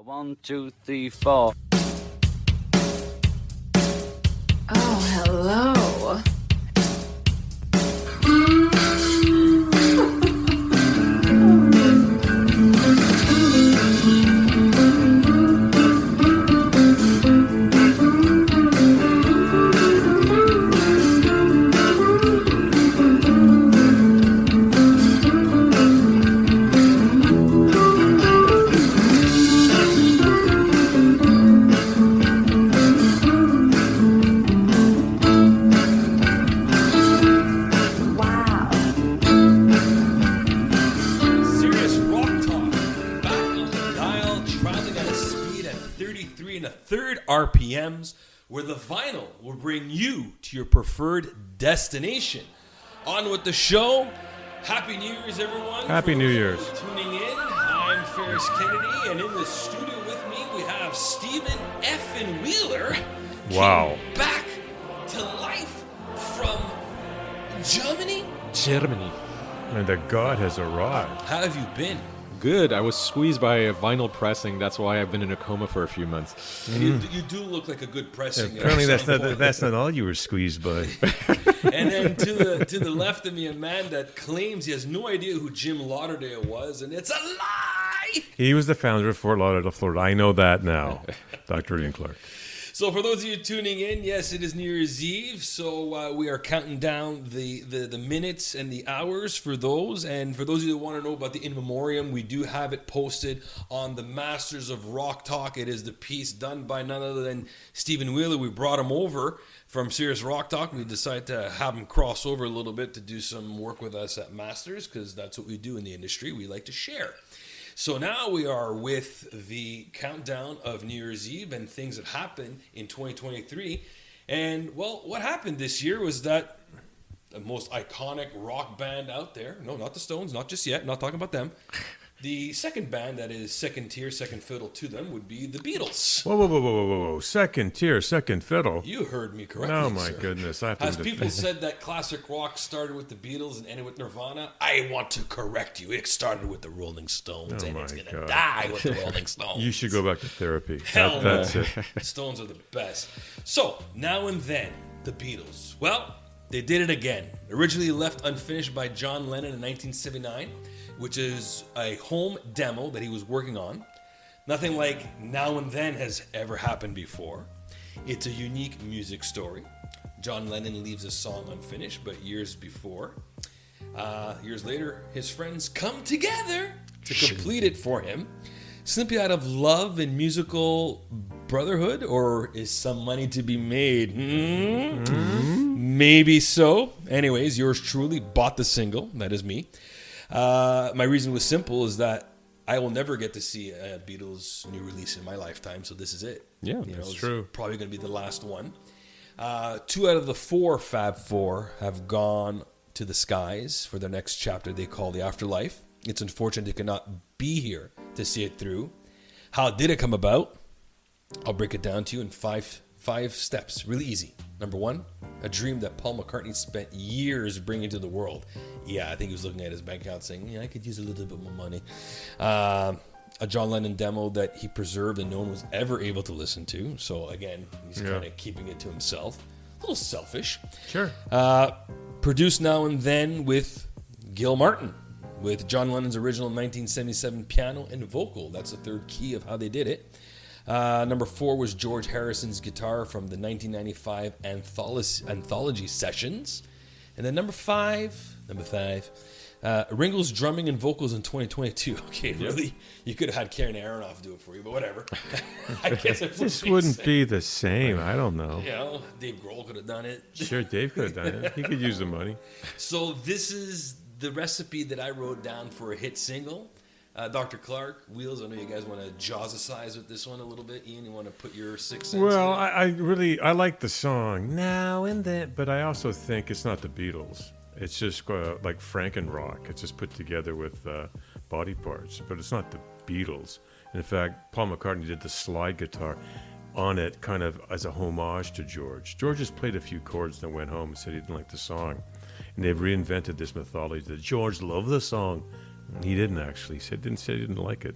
1, 2, 3, 4. Oh, hello. RPMs, where the vinyl will bring you to your preferred destination. On with the show. Happy New Year's, everyone. Happy New Year's. Tuning in. I'm Ferris Kennedy, and in the studio with me, we have Stephen F. Wheeler. Wow. Came back to life from Germany. And the God has arrived. How have you been? Good. I was squeezed by a vinyl pressing. That's why I've been in a coma for a few months. You do look like a good pressing. Apparently that's not all you were squeezed by. And then to the left of me, a man that claims he has no idea who Jim Lauderdale was, and it's a lie! He was the founder of Fort Lauderdale, Florida. I know that now, Dr. Ian Clark. So for those of you tuning in, yes, it is New Year's Eve, so we are counting down the minutes and the hours for those. And for those of you that want to know about the In Memoriam, we do have it posted on the Masters of Rock Talk. It is the piece done by none other than Stephen Wheeler. We brought him over from Serious Rock Talk. We decided to have him cross over a little bit to do some work with us at Masters, because that's what we do in the industry. We like to share. So now we are with the countdown of New Year's Eve and things that happened in 2023. And, well, what happened this year was that the most iconic rock band out there, no, not the Stones, not just yet, not talking about them. The second band that is second tier, second fiddle to them would be the Beatles. Whoa. Second tier, second fiddle. You heard me correctly, Oh, my sir. goodness. I have As to people said that classic rock started with the Beatles and ended with Nirvana, I want to correct you. It started with the Rolling Stones, Oh and my it's going to God. die with the Rolling Stones. You should go back to therapy. Hell no. That's it. Stones are the best. So, now and then, the Beatles. Well, they did it again. Originally left unfinished by John Lennon in 1979, which is a home demo that he was working on. Nothing like Now and Then has ever happened before. It's a unique music story. John Lennon leaves a song unfinished, but years later, his friends come together to complete it for him. Simply out of love and musical brotherhood, or is some money to be made? Maybe so. Anyways, yours truly bought the single. That is me. My reason was simple, is that I will never get to see a Beatles new release in my lifetime, so this is it. Yeah, that's true. Probably going to be the last one. 2 out of the 4 Fab Four have gone to the skies for their next chapter they call the afterlife. It's unfortunate they could not be here to see it through. How did it come about? I'll break it down to you in five steps. Really easy. Number 1, a dream that Paul McCartney spent years bringing to the world. Yeah, I think he was looking at his bank account saying, yeah, I could use a little bit more money. A John Lennon demo that he preserved and no one was ever able to listen to. So again, he's kind of keeping it to himself. A little selfish. Sure. Produced Now and Then with Gil Martin, with John Lennon's original 1977 piano and vocal. That's the third key of how they did it. Number 4 was George Harrison's guitar from the 1995 anthology sessions. And then number five, Ringo's drumming and vocals in 2022. Okay, really? You could have had Karen Aronoff do it for you, but whatever. I guess it This wouldn't be the same. I don't know. You know, Dave Grohl could have done it. Sure, Dave could have done it. He could use the money. So this is the recipe that I wrote down for a hit single. Dr. Clark, Wheels, I know you guys want to jazzercise with this one a little bit. Ian, you want to put your 6 cents Well, in? I like the song Now and Then, but I also think it's not the Beatles. It's just like Frankenrock. It's just put together with body parts, but it's not the Beatles. In fact, Paul McCartney did the slide guitar on it kind of as a homage to George. George just played a few chords and went home and said he didn't like the song. And they've reinvented this mythology that George loved the song. He didn't actually. Didn't say he didn't like it.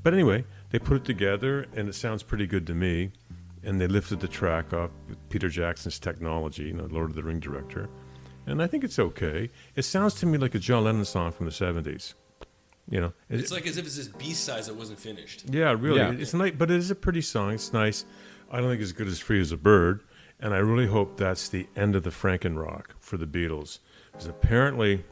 But anyway, they put it together, and it sounds pretty good to me. And they lifted the track off with Peter Jackson's Technology, Lord of the Ring director. And I think it's okay. It sounds to me like a John Lennon song from the 70s. It's like as if it's this B-side that wasn't finished. Yeah, really. Yeah. It's nice, but it is a pretty song. It's nice. I don't think it's as good as Free as a Bird. And I really hope that's the end of the Frankenrock for the Beatles. Because apparently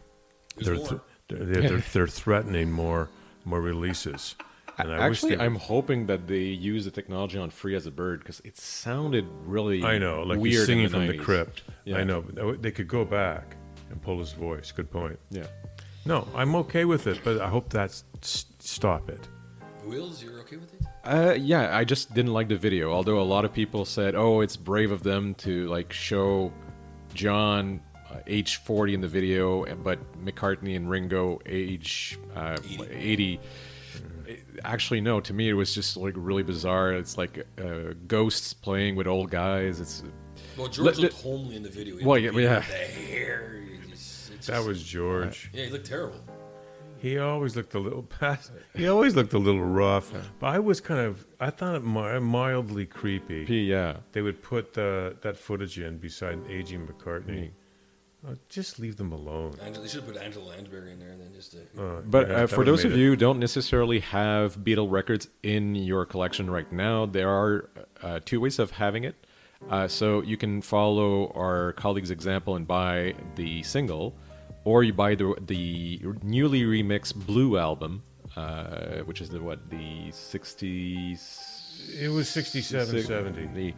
they're threatening more releases. And I wish Actually, they I'm hoping that they use the technology on Free as a Bird because it sounded really I know, like weird he's singing in the from the 90s. crypt. Yeah. I know. But they could go back and pull his voice. Good point. Yeah. No, I'm okay with it, but I hope that's stop it. Wills, you're okay with it? Yeah, I just didn't like the video. Although a lot of people said, "Oh, it's brave of them to like show John age 40 in the video, but McCartney and Ringo age 80." Actually, no. To me, it was just like really bizarre. It's like ghosts playing with old guys. It's Well, George looked homely in the video. Well, He had yeah. The hair. It's That was George. Yeah, he looked terrible. He always looked a little He always looked a little rough. But I thought it mildly creepy. yeah. They would put that footage in beside aging McCartney. Oh, just leave them alone. They should have put Angela Lansbury in there and then just. But Yeah, that for would've those of made it. you who don't necessarily have Beatle records in your collection right now, there are two ways of having it. So you can follow our colleague's example and buy the single, or you buy the newly remixed Blue album, which is the 60s. It was 67, 70.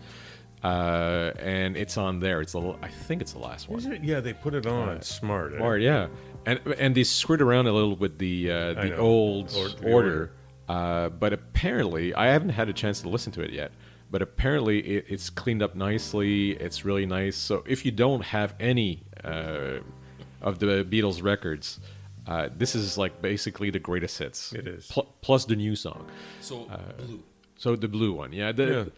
And it's on there. I think it's the last one. Is it? Yeah, they put it on. Smart. Eh? Or yeah, and they screwed around a little with the know. old The order. But apparently, I haven't had a chance to listen to it yet. But apparently, it's cleaned up nicely. It's really nice. So if you don't have any of the Beatles records, this is like basically the greatest hits. It is. Plus the new song. So blue. So the blue one, yeah. The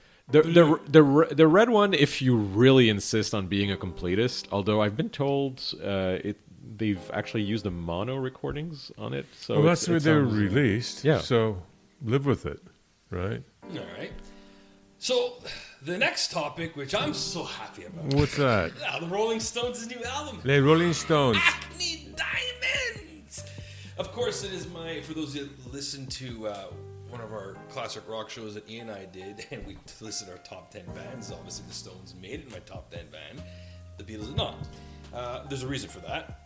red one, if you really insist on being a completist. Although I've been told they've actually used the mono recordings on it. So Well, that's where they were sounds- released. Yeah. So live with it, right? All right. So the next topic, which I'm so happy about, What's that? the Rolling Stones' new album, Les Rolling Stones. Hackney Diamonds. Of course, it is for those who listen to one of our classic rock shows that Ian and I did, and we listed our top 10 bands. Obviously, the Stones made it in my top 10 band. The Beatles did not. There's a reason for that.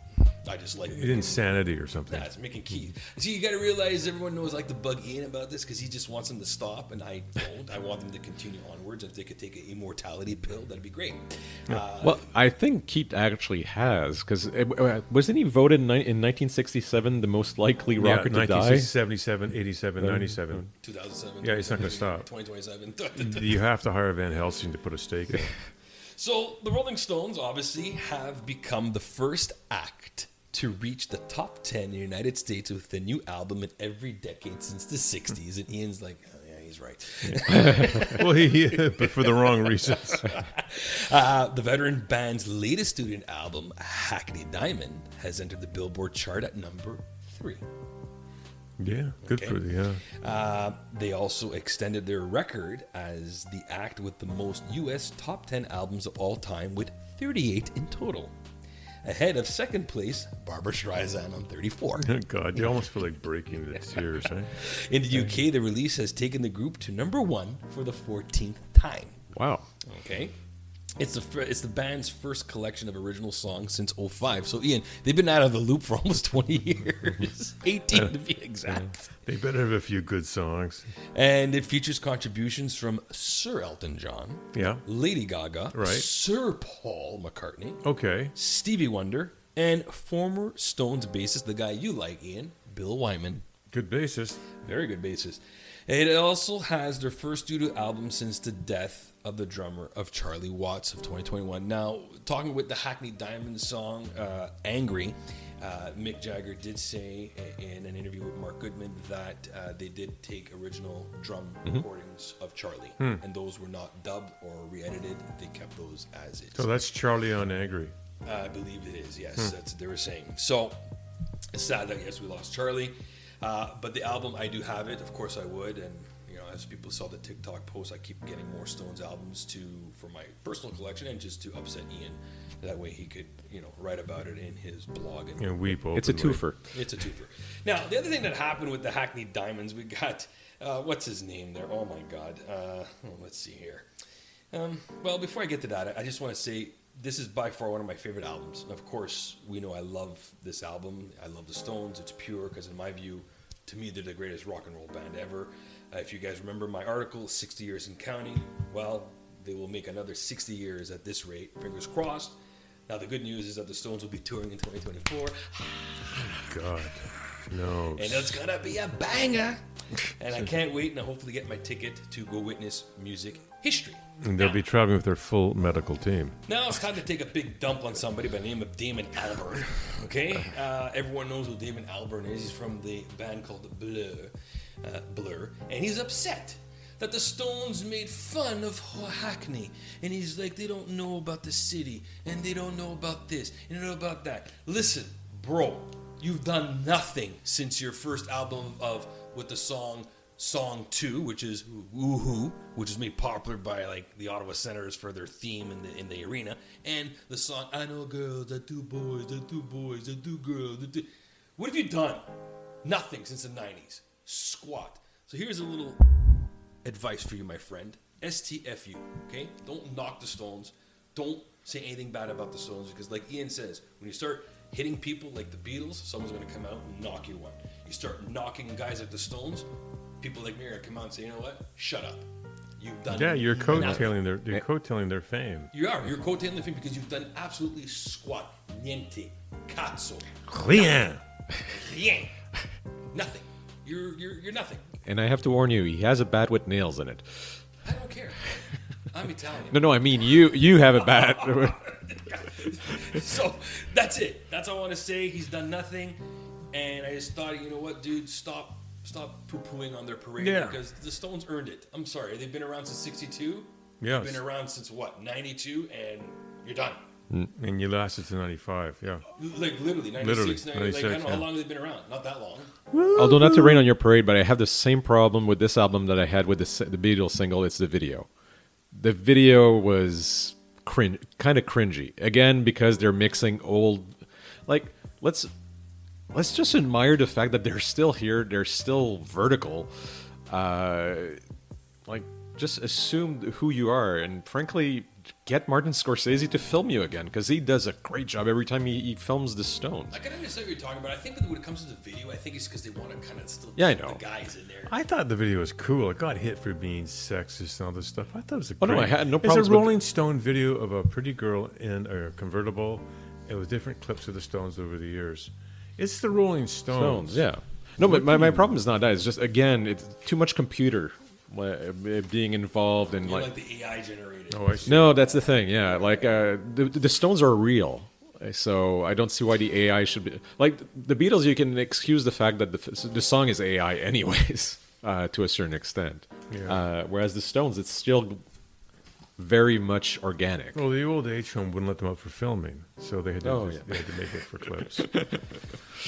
I just like Insanity or something. it's making keys. See, you got to realize everyone knows I like to bug Ian about this because he just wants them to stop, and I don't. I want them to continue onwards. If they could take an immortality pill, that'd be great. Well, I think Keith actually has, because wasn't he voted in 1967 the most likely rocker to die? 77, 87, 97. 2007. Yeah, it's not gonna stop. 2027. You have to hire Van Helsing to put a stake in. So the Rolling Stones obviously have become the first act to reach the top 10 in the United States with the new album in every decade since the 60s. And Ian's like, oh, yeah, he's right. Well, but for the wrong reasons. The veteran band's latest student album, Hackney Diamond, has entered the Billboard chart at number 3. Yeah, good Okay. for the, yeah. They also extended their record as the act with the most U.S. top 10 albums of all time, with 38 in total. Ahead of second place, Barbra Streisand on 34. God, you almost feel like breaking the tears, eh? In the UK, the release has taken the group to number 1 for the 14th time. Wow. Okay. It's the band's first collection of original songs since 2005. So, Ian, they've been out of the loop for almost 20 years. 18 to be exact. They better have a few good songs. And it features contributions from Sir Elton John, Yeah. Lady Gaga, Right. Sir Paul McCartney, Okay. Stevie Wonder, and former Stones bassist, the guy you like, Ian, Bill Wyman. Good bassist. Very good bassist. It also has their first studio album since the death of the drummer of Charlie Watts of 2021. Now, talking with the Hackney Diamond song, Angry, Mick Jagger did say in an interview with Mark Goodman that they did take original drum recordings of Charlie, and those were not dubbed or re-edited. They kept those as is. So that's Charlie on Angry. I believe it is, yes. That's what they were saying. So, it's sad that, yes, we lost Charlie. But the album, I do have it. Of course I would. And, you know, as people saw the TikTok post, I keep getting more Stones albums for my personal collection and just to upset Ian. That way he could, you know, write about it in his blog. And weep openly. It's a twofer. It's a twofer. Now, the other thing that happened with the Hackney Diamonds, we got, what's his name there? Oh, my God. Let's see here. Well, before I get to that, I just want to say this is by far one of my favorite albums. And of course, we know I love this album. I love the Stones. It's pure because, in my view, to me, they're the greatest rock and roll band ever. If you guys remember my article, 60 Years and Counting, well, they will make another 60 years at this rate. Fingers crossed. Now, the good news is that the Stones will be touring in 2024. God, no. And it's going to be a banger. And I can't wait and I hopefully get my ticket to go witness music history. And they'll be traveling with their full medical team. Now it's time to take a big dump on somebody by the name of Damon Albarn. Okay? Everyone knows who Damon Albarn is. He's from the band called Blur. And he's upset that the Stones made fun of Hackney. And he's like, they don't know about the city. And they don't know about this. And they don't know about that. Listen, bro. You've done nothing since your first album with the Song 2, which is Woohoo, which is made popular by like the Ottawa Senators for their theme in the arena, and the song I Know Girls, I Do Boys, I Do Boys, I Do Girls. What have you done? Nothing since the 90s. Squat. So here's a little advice for you, my friend. STFU, okay? Don't knock the Stones. Don't say anything bad about the Stones because like Ian says, when you start hitting people like the Beatles, someone's going to come out and knock you one. You start knocking guys like the Stones, people like me are going to come out and say, you know what? Shut up. You've done You're coattailing nothing. you're coattailing their fame. You are. You're coattailing their fame because you've done absolutely squat. Niente. Cazzo. Rien. Rien. Nothing. You're nothing. And I have to warn you, he has a bat with nails in it. I don't care. I'm Italian. No, I mean you have a bat. So that's it. That's all I want to say. He's done nothing, and I just thought, you know what, dude, stop poo-pooing on their parade because the Stones earned it. I'm sorry, they've been around since '62. Yes. They've been around since what, '92, and you're done. And you lasted to 95, yeah. Like literally 96, Literally, 96 96, like I don't know how yeah. long they've been around. Not that long. Although not to rain on your parade, but I have the same problem with this album that I had with the Beatles single. It's the video. The video was kind of cringy. Again, because they're mixing old, like let's just admire the fact that they're still here. They're still vertical. Like just assume who you are, and frankly, get Martin Scorsese to film you again because he does a great job every time he films the Stones. I can understand what you're talking about. I think that when it comes to the video, I think it's because they want to kind of still I keep know. the guys in there. I thought the video was cool. It got hit for being sexist and all this stuff. I thought it was a Oh, no, great. I had no It's problems a with- Rolling Stone video of a pretty girl in a convertible. It was different clips of the Stones over the years. It's the Rolling Stones. Yeah. No, but my problem is not that. It's just, again, it's too much computer being involved and You're like like the AI generated. Oh, I see. no, that's the thing. Yeah, like the Stones are real, so I don't see why the AI should be like the Beatles. You can excuse the fact that the song is AI anyways, to a certain extent. Yeah. Whereas the Stones, it's still very much organic. Well, the old age home wouldn't let them out for filming, so they had to, Oh, they had to make it for clips.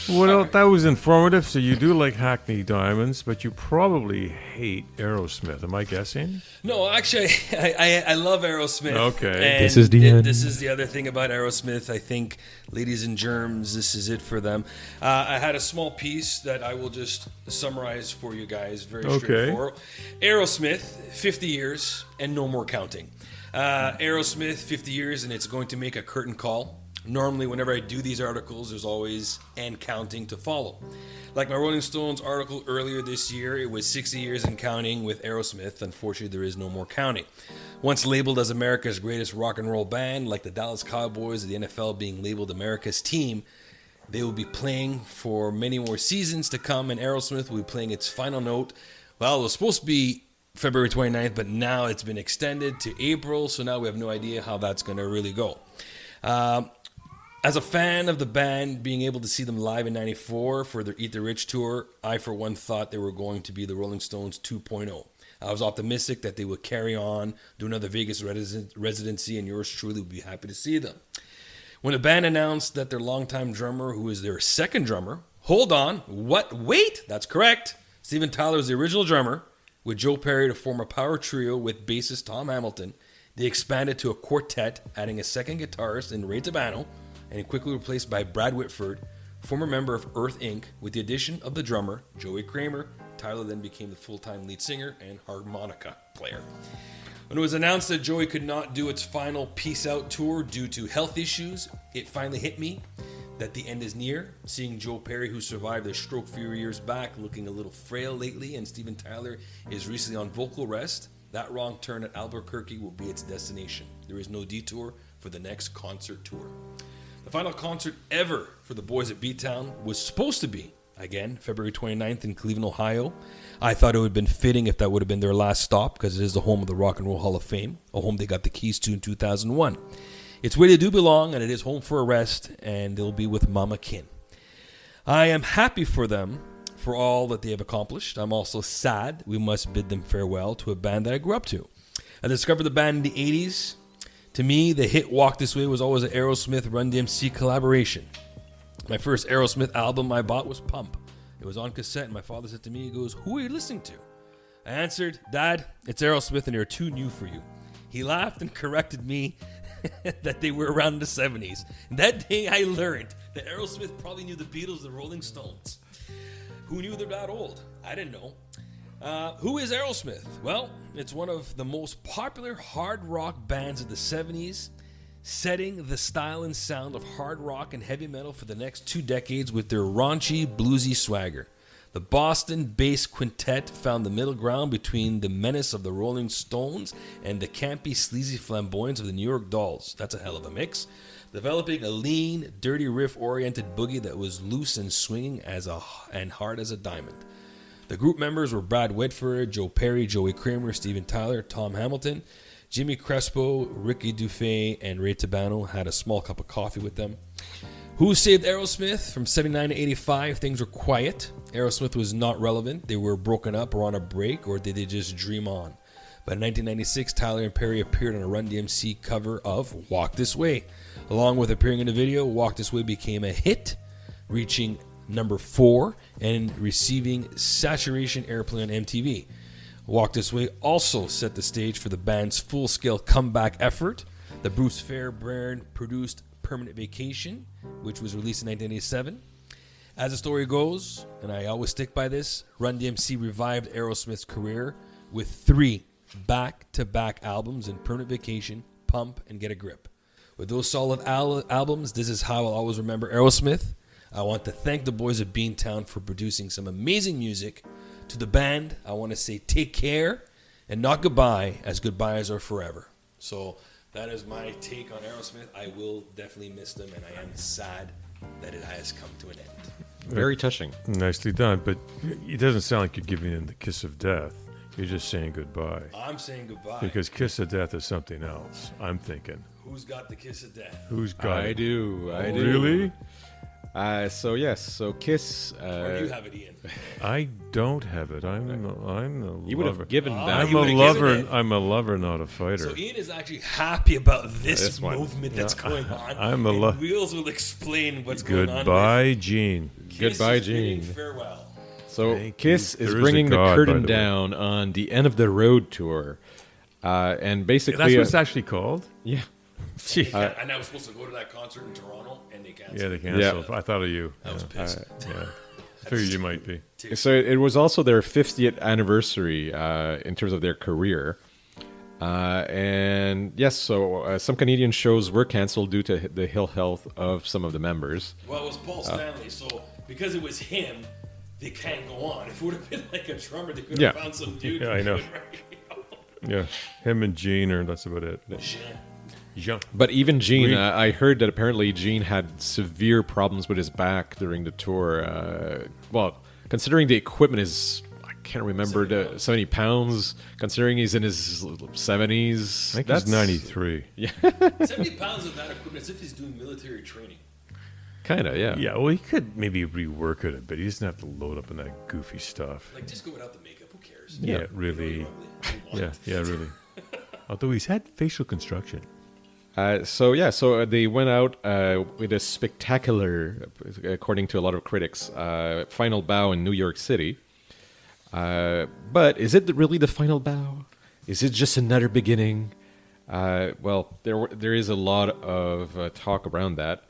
Well, that was informative. So you do like Hackney Diamonds, but you probably hate Aerosmith. Am I guessing? No, actually, I love Aerosmith. Okay. And This is the end. This is the other thing about Aerosmith. I think, ladies and germs, this is it for them. I had a small piece that I will just summarize for you guys. Very Okay. straightforward. Aerosmith, 50 years and no more counting. Aerosmith, 50 years, and it's going to make a curtain call. Normally, whenever I do these articles, there's always and counting to follow. Like my Rolling Stones article earlier this year, it was 60 years and counting with Aerosmith. Unfortunately, there is no more counting. Once labeled as America's greatest rock and roll band, like the Dallas Cowboys or the NFL being labeled America's team, they will be playing for many more seasons to come, and Aerosmith will be playing its final note. Well, it was supposed to be February 29th, but now it's been extended to April, so now we have no idea how that's going to really go. As a fan of the band, being able to see them live in '94 for their Eat the Rich tour, I for one thought they were going to be the Rolling Stones 2.0. I was optimistic that they would carry on, do another Vegas residency, and yours truly would be happy to see them. When the band announced that their longtime drummer, who is their second drummer, Hold on. What? Wait. That's correct. Steven Tyler was the original drummer, with Joe Perry to form a power trio with bassist Tom Hamilton. They expanded to a quartet, adding a second guitarist in Ray Tabano, and quickly replaced by Brad Whitford, former member of Earth Inc. With the addition of the drummer, Joey Kramer, Tyler then became the full-time lead singer and harmonica player. When it was announced that Joey could not do its final Peace Out tour due to health issues, it finally hit me that the end is near. Seeing Joe Perry, who survived a stroke a few years back, looking a little frail lately, and Steven Tyler is recently on vocal rest, that wrong turn at Albuquerque will be its destination. There is no detour for the next concert tour. The final concert ever for the boys at B-Town was supposed to be, again, February 29th in Cleveland, Ohio. I thought it would have been fitting if that would have been their last stop, because it is the home of the Rock and Roll Hall of Fame, a home they got the keys to in 2001. It's where they do belong, and it is home for a rest, and they'll be with Mama Kin. I am happy for them for all that they have accomplished. I'm also sad we must bid them farewell to a band that I grew up to. I discovered the band in the 80s. To me, the hit Walk This Way was always an Aerosmith Run DMC collaboration. My first Aerosmith album I bought was Pump. It was on cassette, and my father said to me, he goes, "Who are you listening to?" I answered, "Dad, it's Aerosmith and they're too new for you." He laughed and corrected me that they were around in the 70s. And that day I learned that Aerosmith probably knew the Beatles and the Rolling Stones. Who knew they're that old? I didn't know. Who is Aerosmith? Well, it's one of the most popular hard rock bands of the 70s, setting the style and sound of hard rock and heavy metal for the next 2 decades with their raunchy, bluesy swagger. The Boston-based quintet found the middle ground between the menace of the Rolling Stones and the campy, sleazy flamboyance of the New York Dolls. That's a hell of a mix. Developing a lean, dirty riff-oriented boogie that was loose and swinging and hard as a diamond. The group members were Brad Whitford, Joe Perry, Joey Kramer, Steven Tyler, Tom Hamilton, Jimmy Crespo, Ricky Dufay, and Ray Tabano had a small cup of coffee with them. Who saved Aerosmith? From 79 to 85, things were quiet. Aerosmith was not relevant. They were broken up or on a break, or did they just dream on? But in 1996, Tyler and Perry appeared on a Run DMC cover of Walk This Way. Along with appearing in the video, Walk This Way became a hit, reaching number 4 and receiving saturation airplay on MTV. Walk This Way also set the stage for the band's full-scale comeback effort. The Bruce Fairbairn produced Permanent Vacation, which was released in 1987. As the story goes, and I always stick by this, Run DMC revived Aerosmith's career with 3 back-to-back albums in Permanent Vacation, Pump, and Get a Grip. With those solid albums, this is how I'll always remember Aerosmith. I want to thank the boys at Beantown for producing some amazing music. To the band, I want to say take care and not goodbye, as goodbyes are forever. So that is my take on Aerosmith. I will definitely miss them, and I am sad that it has come to an end. Very touching. Nicely done, but it doesn't sound like you're giving them the kiss of death. You're just saying goodbye. I'm saying goodbye. Because kiss of death is something else, I'm thinking. Who's got the kiss of death? Who's got I it? do. Really? So Kiss. Or do you have it, Ian? I don't have it. I'm the You would lover. have given that. I'm you a would've lover. given it. I'm a lover, not a fighter. So Ian is actually happy about this This one. movement that's going on. I'm a and Wheels will explain what's going on. Goodbye, Gene. Kiss Goodbye, is bidding Gene. Farewell. So Thank Kiss you. is There is a bringing the God, by curtain the way. down on the End of the Road tour, and basically, That's what it's actually called? yeah. Gee. And I was supposed to go to that concert in Toronto, and they canceled. Yeah, they canceled. I thought of you. I was pissed. Yeah. I figured you might be. So it was also their 50th anniversary in terms of their career. And yes, so some Canadian shows were canceled due to the ill health of some of the members. Well, it was Paul Stanley, so because it was him, they can't go on. If it would have been like a drummer, they could have Yeah. found some dude. Yeah, I know. Yeah, him and Gene, or that's about it. Jean. But even Gene, We- I heard that apparently Gene had severe problems with his back during the tour. Well, considering the equipment is, I can't remember, 70 pounds, considering he's in his 70s. I think he's 93. 70 pounds of that equipment, as if he's doing military training. Kind of, yeah. Yeah, well, he could maybe rework it a bit. He doesn't have to load up on that goofy stuff. Like, just go without the makeup. Who cares? Yeah, really. You know, Yeah, really. Although he's had facial construction. So they went out with a spectacular, according to a lot of critics, final bow in New York City. But is it really the final bow? Is it just another beginning? Well, there is a lot of talk around that.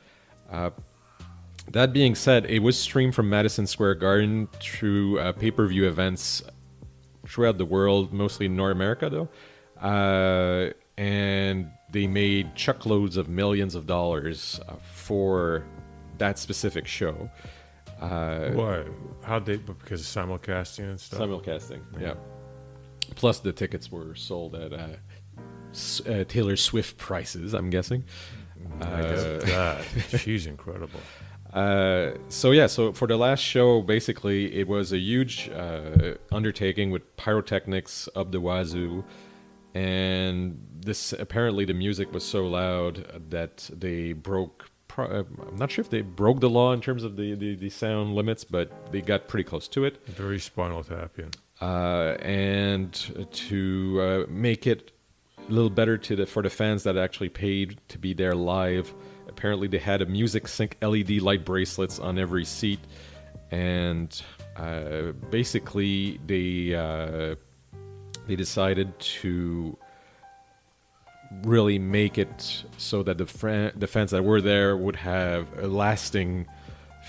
That being said, it was streamed from Madison Square Garden through pay-per-view events throughout the world, mostly in North America, though. And they made chuckloads of millions of dollars for that specific show. Why? How'd they? Because of simulcasting and stuff. Simulcasting, yeah. Plus, the tickets were sold at Taylor Swift prices, I'm guessing. I guess that. She's incredible. So for the last show, basically, it was a huge undertaking with pyrotechnics up the wazoo. And apparently the music was so loud that they broke. I'm not sure if they broke the law in terms of the sound limits, but they got pretty close to it. Very Spinal Tapian. And to make it a little better for the fans that actually paid to be there live, apparently they had a music sync LED light bracelets on every seat, and basically they decided to really make it so that the fans that were there would have a lasting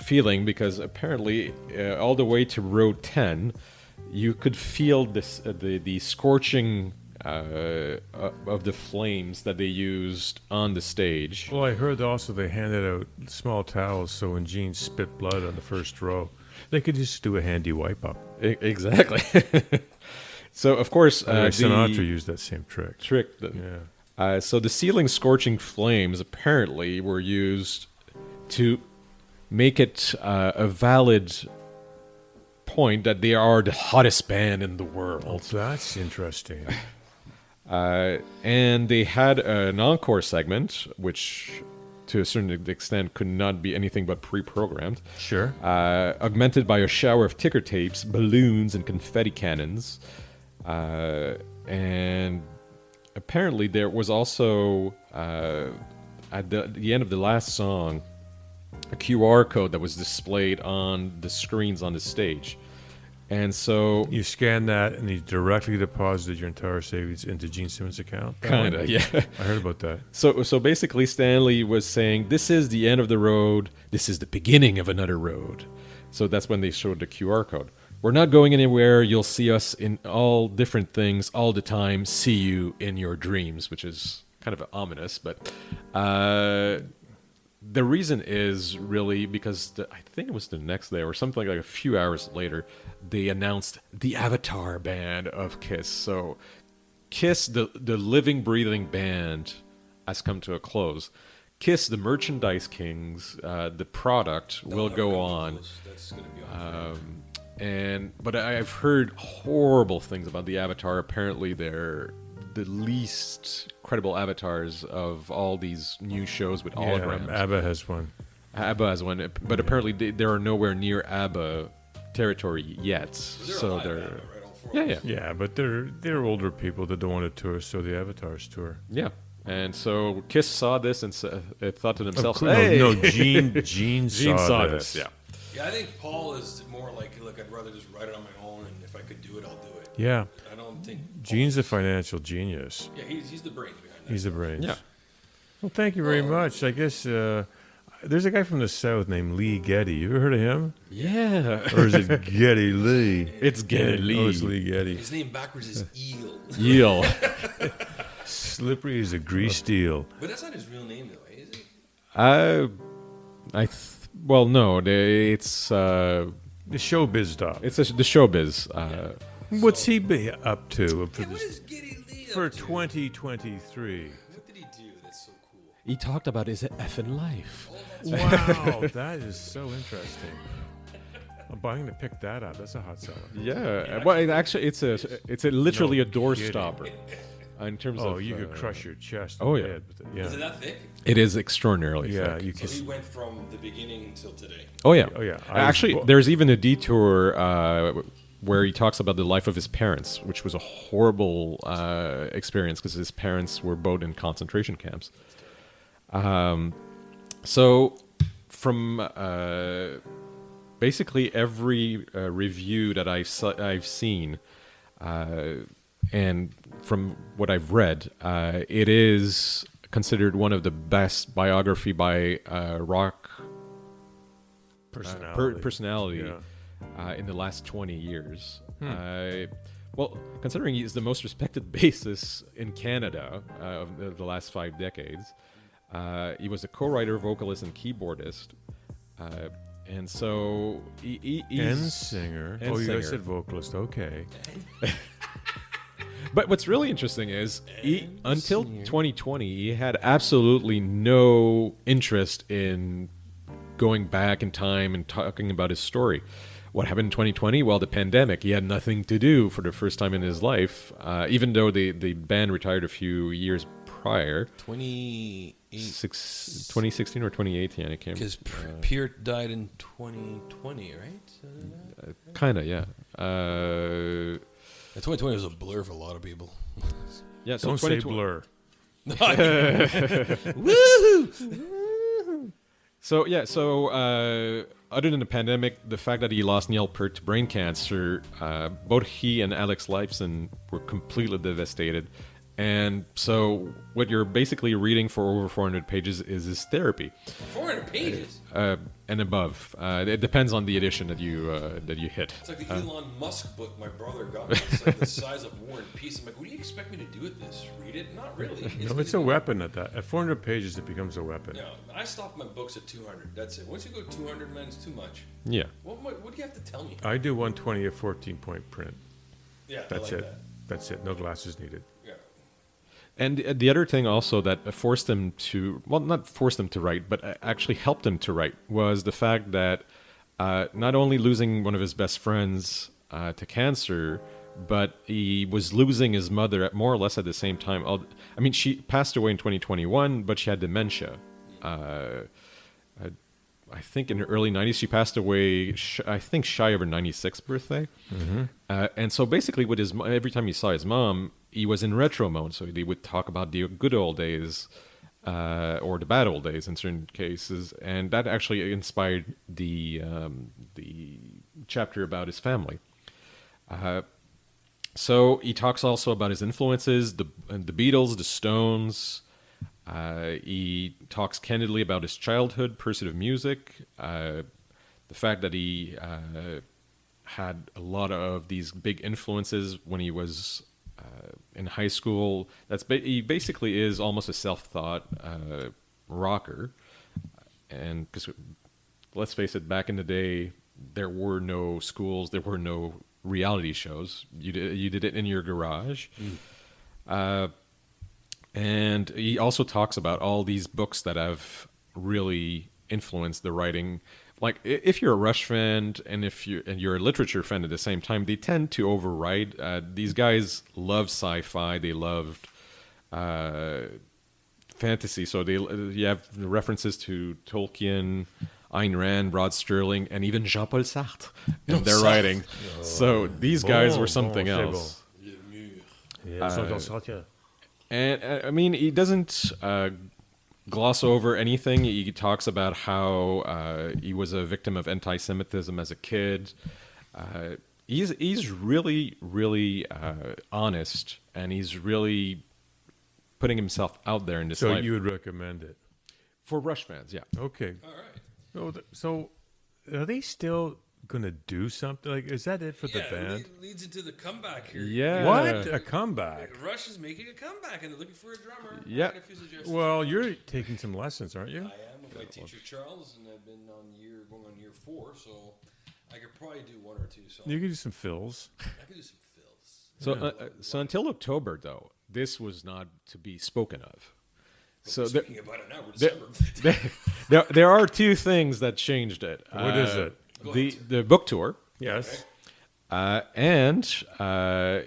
feeling, because apparently all the way to row 10 you could feel the scorching of the flames that they used on the stage. Well, I heard also they handed out small towels so when Gene spit blood on the first row, they could just do a handy wipe up. Exactly. So, of course, Sinatra used that same trick. Yeah. So the ceiling scorching flames apparently were used to make it a valid point that they are the hottest band in the world. Oh, that's interesting. And they had an encore segment, which to a certain extent could not be anything but pre-programmed. Sure. Augmented by a shower of ticker tapes, balloons, and confetti cannons. And apparently there was also, at the end of the last song, a QR code that was displayed on the screens on the stage. And so you scanned that and you directly deposited your entire savings into Gene Simmons' account? Kind of, yeah. I heard about that. So basically Stanley was saying, this is the end of the road. This is the beginning of another road. So that's when they showed the QR code. We're not going anywhere. You'll see us in all different things all the time. See you in your dreams, which is kind of ominous. But the reason is really because I think it was the next day or something like a few hours later, they announced the Avatar band of Kiss. So Kiss, the living, breathing band, has come to a close. Kiss, the merchandise kings, the product will go on. That's going to be on. But I've heard horrible things about the Avatar. Apparently, they're the least credible avatars of all these new shows with holograms. ABBA has one. ABBA has one, but apparently they are nowhere near ABBA territory yet. So they're Yeah, but they're older people that don't want to tour, so the Avatars tour. Yeah. And so Kiss saw this and thought to themselves, "Hey, no, Gene saw this." Yeah. Yeah, I think Paul is more like, look, I'd rather just write it on my own, and if I could do it, I'll do it. Yeah. I don't think Gene's a financial genius. Yeah, he's the brains behind that. He's the brains. Yeah. Well, thank you very much. I guess there's a guy from the South named Lee Getty. You ever heard of him? Yeah. Or is it Getty Lee? It's Getty Lee. Oh, it's Lee Getty. His name backwards is Eel. Eel. Slippery as a greased eel. But that's not his real name, though, is it? Well, no, it's The showbiz stuff. the showbiz. What's he be up to What is Giddy Lee for up to? 2023? What did he do? That's so cool. He talked about his effing life. Wow, that is so interesting. I'm going to pick that up. That's a hot seller. Yeah. Well, it's literally No a door kidding. stopper. In terms of, You could crush your chest. oh, and yeah. head with it. Is it that thick? It is extraordinarily Yeah, thick. you So can. he went from the beginning until today. Oh yeah. Oh, yeah. Actually, there's even a detour where he talks about the life of his parents, which was a horrible experience because his parents were both in concentration camps. So from basically every review that I've seen, and from what I've read, it is considered one of the best biography by rock personality in the last 20 years. Well, considering he's the most respected bassist in Canada of the last 5 decades, he was a co-writer, vocalist, and keyboardist. And so he's... And singer. And you singer. guys said vocalist. Okay. But what's really interesting is until 2020, he had absolutely no interest in going back in time and talking about his story. What happened in 2020? Well, the pandemic. He had nothing to do for the first time in his life, even though the band retired a few years prior. 2016 or 2018, I can't remember. Because Pierre died in 2020, right? Kind of, yeah. 2020 was a blur for a lot of people. Yeah, so Don't say 2020 blur. So other than the pandemic, the fact that he lost Neil Peart to brain cancer, both he and Alex Lifeson were completely devastated. And so what you're basically reading for over 400 pages is his therapy. 400 pages? And above. It depends on the edition that you hit. It's like the Elon Musk book my brother got me. It's like the size of War and Peace. I'm like, what do you expect me to do with this? Read it? Not really. No, it's a weapon at that. At 400 pages, it becomes a weapon. Yeah, I stop my books at 200. That's it. Once you go 200, man, it's too much. Yeah. What do you have to tell me? I do 120 at 14-point print. Yeah, That's I like it. that. That's it. No glasses needed. Yeah. And the other thing also that forced him to, well, not forced him to write, but actually helped him to write, was the fact that not only losing one of his best friends to cancer, but he was losing his mother at more or less at the same time. I mean, she passed away in 2021, but she had dementia. I think in the early 90s, she passed away, I think shy of her 96th birthday. Mm-hmm. And so basically with every time he saw his mom, he was in retro mode. So they would talk about the good old days or the bad old days in certain cases. And that actually inspired the chapter about his family. So he talks also about his influences, the Beatles, the Stones. He talks candidly about his childhood, pursuit of music, the fact that he had a lot of these big influences when he was in high school. He basically is almost a self-taught rocker, and because let's face it, back in the day, there were no schools, there were no reality shows. You did it in your garage. And he also talks about all these books that have really influenced the writing. Like, if you're a Rush fan and you're a literature fan at the same time, they tend to override. These guys love sci-fi. They loved fantasy. So you have references to Tolkien, Ayn Rand, Rod Sterling, and even Jean-Paul Sartre in their writing. So these guys were something else. And I mean, he doesn't gloss over anything. He talks about how he was a victim of anti-Semitism as a kid. He's really, really honest, and he's really putting himself out there in this life. So you would recommend it? For Rush fans, yeah. Okay. All right. So are they still going to do something? Like, is that it for the band? It leads into the comeback here. Yeah. What? A comeback? Rush is making a comeback, and they're looking for a drummer. Yeah. I got a few suggestions. Well, you're taking some lessons, aren't you? I am with my teacher Charles, and I've been going on year 4, so I could probably do 1 or 2 songs. You can do some fills. I could do some fills. So until October, though, this was not to be spoken of. But So we're there, speaking about it now. We're December. there are 2 things that changed it. What is it? The book tour. Yes. And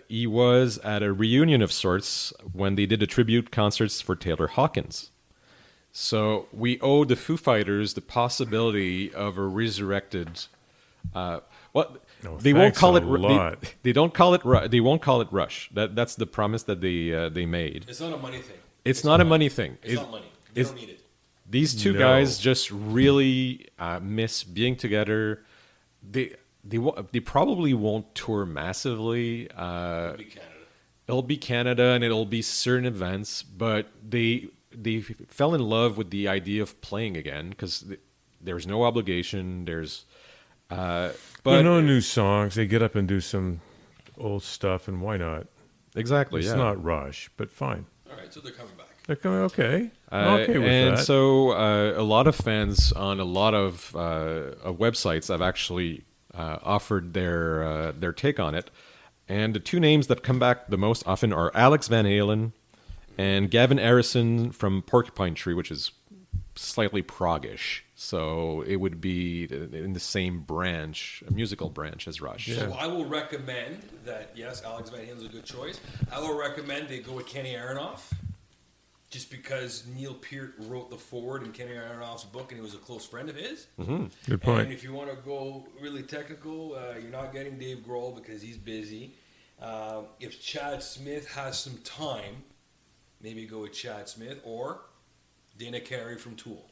he was at a reunion of sorts when they did the tribute concerts for Taylor Hawkins. So we owe the Foo Fighters the possibility of a resurrected. They won't call it. They don't call it. They won't call it Rush. That's the promise that they made. It's not a money thing. It's not a money thing. It's not money. They don't need it. These two No. guys just really miss being together. They probably won't tour massively. Be Canada. It'll be Canada and it'll be certain events, but they fell in love with the idea of playing again because there's no obligation. There's But but no new songs. They get up and do some old stuff, and why not? exactly, It's yeah. not Rush, but fine. All right, so they're coming back. They're coming okay. I'm okay with and that. so a lot of fans on a lot of websites have actually offered their take on it. And the two names that come back the most often are Alex Van Halen and Gavin Harrison from Porcupine Tree, which is slightly proggish. So it would be in the same branch, a musical branch as Rush. So I will recommend that, yes, Alex Van Halen's a good choice. I will recommend they go with Kenny Aronoff, just because Neil Peart wrote the foreword in Kenny Aronoff's book, and he was a close friend of his. Good point. And if you want to go really technical, you're not getting Dave Grohl because he's busy. If Chad Smith has some time, maybe go with Chad Smith or Dana Carey from Tool.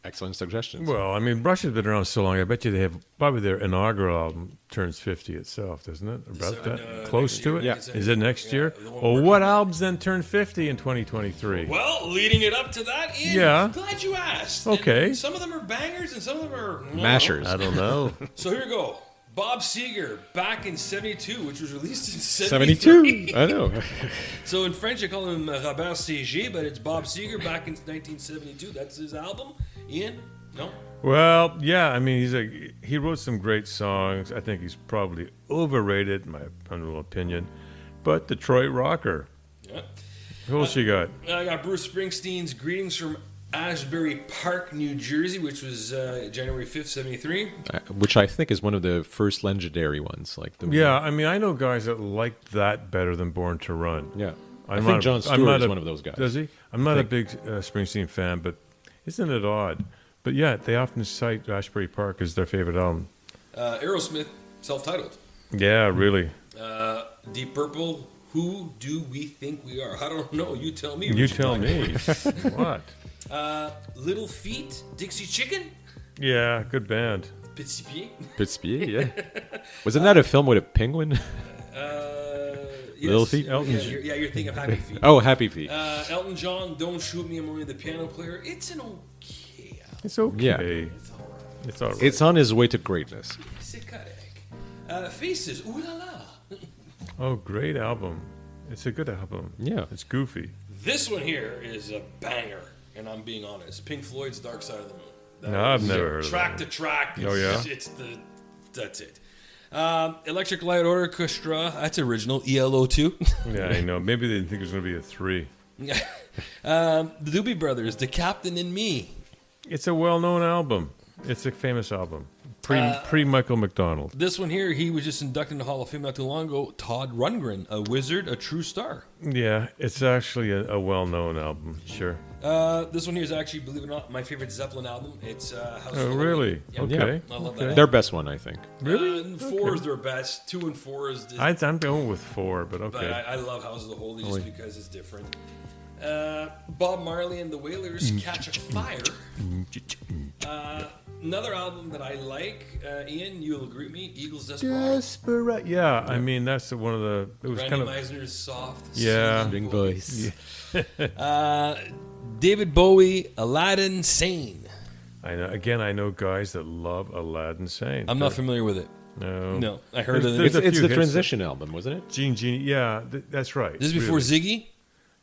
Excellent suggestions. Well, I mean, Rush has been around so long. I bet you they have probably their inaugural album turns 50 itself, doesn't it? About that, close next to year, it. Yeah. Is it next year? the one Oh, we're what talking about. albums then turn 50 in 2023? Well, leading it up to that, Ian, Yeah. I'm glad you asked. Okay. And some of them are bangers and some of them are Mashers. I don't know. So here we go. Bob Seger, back in 72, which was released in 72. I know. So in French, I call him Robert Seger, but it's Bob Seger back in 1972. That's his album. Ian? No? Well, yeah. I mean, he wrote some great songs. I think he's probably overrated, in my humble opinion. But Detroit Rocker. Yeah. Who else you got? I got Bruce Springsteen's Greetings from Asbury Park, New Jersey, which was January 5th, 73. Which I think is one of the first legendary ones. Like the Yeah, I mean, I know guys that like that better than Born to Run. Yeah. I'm I not think a- Jon I'm Stewart not is a- one of those guys. Does he? I'm not a big Springsteen fan, but isn't it odd? But yeah, they often cite Ashbury Park as their favorite album. Aerosmith, self-titled. Yeah, really. Deep Purple, Who Do We Think We Are? I don't know. You tell me. You Richard tell Blackmore. me. What? Little Feat, Dixie Chicken, Yeah, good band. Petit Pied. Pittsburgh, yeah. Wasn't that a film with a penguin? Yes. Little Feat? Yeah, you're thinking of Happy Feet. Oh, Happy Feet. Elton John, Don't Shoot Me, I'm Only the Piano Player. It's an okay album. It's okay. Yeah. It's all right. It's on his way to greatness. C'est correct. Faces, Ooh La La. Oh, great album. It's a good album. Yeah. It's goofy. This one here is a banger, and I'm being honest. Pink Floyd's Dark Side of the Moon. That No, I've is never heard of track that. to track. Oh, yeah? That's it. Electric Light Orchestra, that's original. ELO 2. Yeah, I know. Maybe they didn't think it was going to be a 3. The Doobie Brothers, The Captain and Me. It's a well-known album. It's a famous album. Pre Michael McDonald. This one here, he was just inducted in the Hall of Fame not too long ago. Todd Rundgren, a wizard, a true star. Yeah, it's actually a well-known album. Sure. This one here is actually, believe it or not, my favorite Zeppelin album. It's House of Oh, the really? Yeah. Okay. I love Okay. that. Their best one, I think. Really? 4 is their best. 2 and 4 is. I'm going with 4, but But okay. I love House of the Holy just because it's different. Bob Marley and the Wailers, Catch a Fire. Another album that I like, Ian, you'll agree with me, Eagles Desperado. Desperate. Yeah, I mean that's one of the. It was Randy kind of. Meisner's soft, Yeah. soothing Big voice. David Bowie, Aladdin Sane. I know. Again, I know guys that love Aladdin Sane. I'm not familiar with it. No. No, I heard There's- of there's it. a It's few the hits transition album, wasn't it? Gene. Yeah, that's right. This is before really. Ziggy.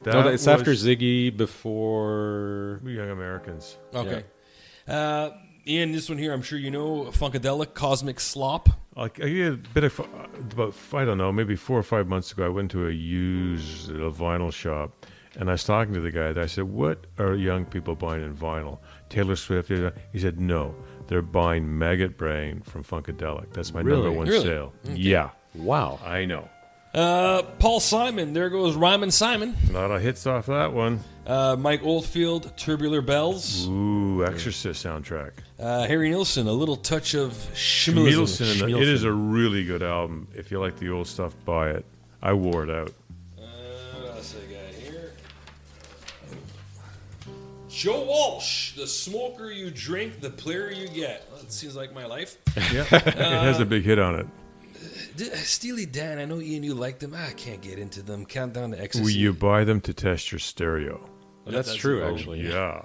No, it's after was Ziggy, before. Young Americans. Okay. Ian, this one here, I'm sure you know, Funkadelic, Cosmic Slop. I'll give you a bit of about I don't know, maybe 4 or 5 months ago. I went to a used vinyl shop, and I was talking to the guy. I said, "What are young people buying in vinyl? Taylor Swift?" He said, "No, they're buying Maggot Brain from Funkadelic. That's my Really? number one Really? sale." Yeah, Wow. I know. Paul Simon, there goes Ryman Simon. A lot of hits off that one. Mike Oldfield, Tubular Bells. Ooh, Exorcist soundtrack. Harry Nilsson, a little touch of Schmielsen. Schmielsen, it is a really good album. If you like the old stuff, buy it. I wore it out. What else I got here? Joe Walsh, the smoker you drink, the player you get. Well, that seems like my life. Yeah, it has a big hit on it. Steely Dan, I know Ian, you like them. I can't get into them. Countdown to Ecstasy. Will you buy them to test your stereo? That's true, actually. Yeah.